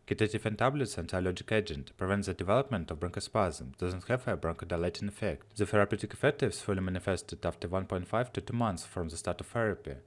Ketotifen tablets antiallergic agent prevents the development of bronchospasm, doesn't have a bronchodilating effect. The therapeutic effect is fully manifested after 1.5 to 2 months from the start of therapy.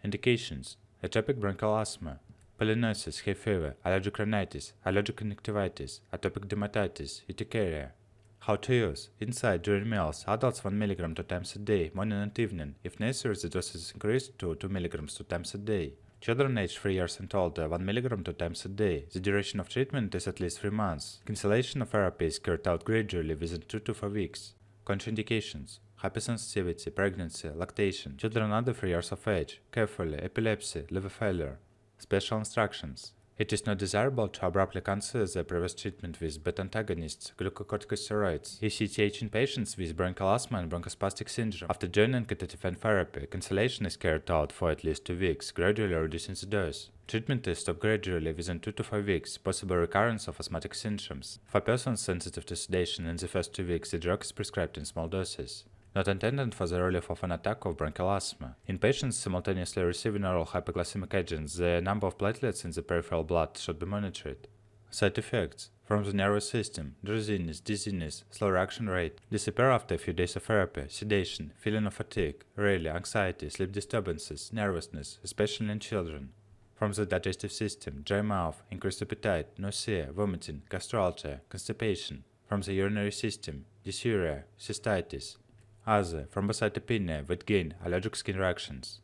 Indications: atopic bronchial asthma, pollinosis, hay fever, allergic rhinitis, allergic conjunctivitis, atopic dermatitis, urticaria. How to use: inside during meals, adults 1 mg 2 times a day, morning and evening. If necessary, the dose is increased to 2 mg 2 times a day. Children aged 3 years and older 1 mg 2 times a day. The duration of treatment is at least 3 months. Cancellation of therapy is carried out gradually within 2 to 4 weeks. Contraindications: hypersensitivity, pregnancy, lactation, children under 3 years of age, carefully, epilepsy, liver failure. Special instructions: it is not desirable to abruptly cancel the previous treatment with beta antagonists, glucocorticosteroids, ECTH in patients with bronchial asthma and bronchospastic syndrome. After joining ketotifen therapy, cancellation is carried out for at least 2 weeks, gradually reducing the dose. Treatment is stopped gradually within 2 to 5 weeks, possible recurrence of asthmatic symptoms. For persons sensitive to sedation in the first 2 weeks, the drug is prescribed in small doses. Not intended for the relief of an attack of bronchial asthma. In patients simultaneously receiving oral hypoglycemic agents, the number of platelets in the peripheral blood should be monitored. Side effects: from the nervous system, drowsiness, dizziness, slow reaction rate, disappear after a few days of therapy, sedation, feeling of fatigue, rarely anxiety, sleep disturbances, nervousness, especially in children. From the digestive system, dry mouth, increased appetite, nausea, vomiting, gastralgia, constipation. From the urinary system, dysuria, cystitis. Other: thrombocytopenia, weight gain, allergic skin reactions.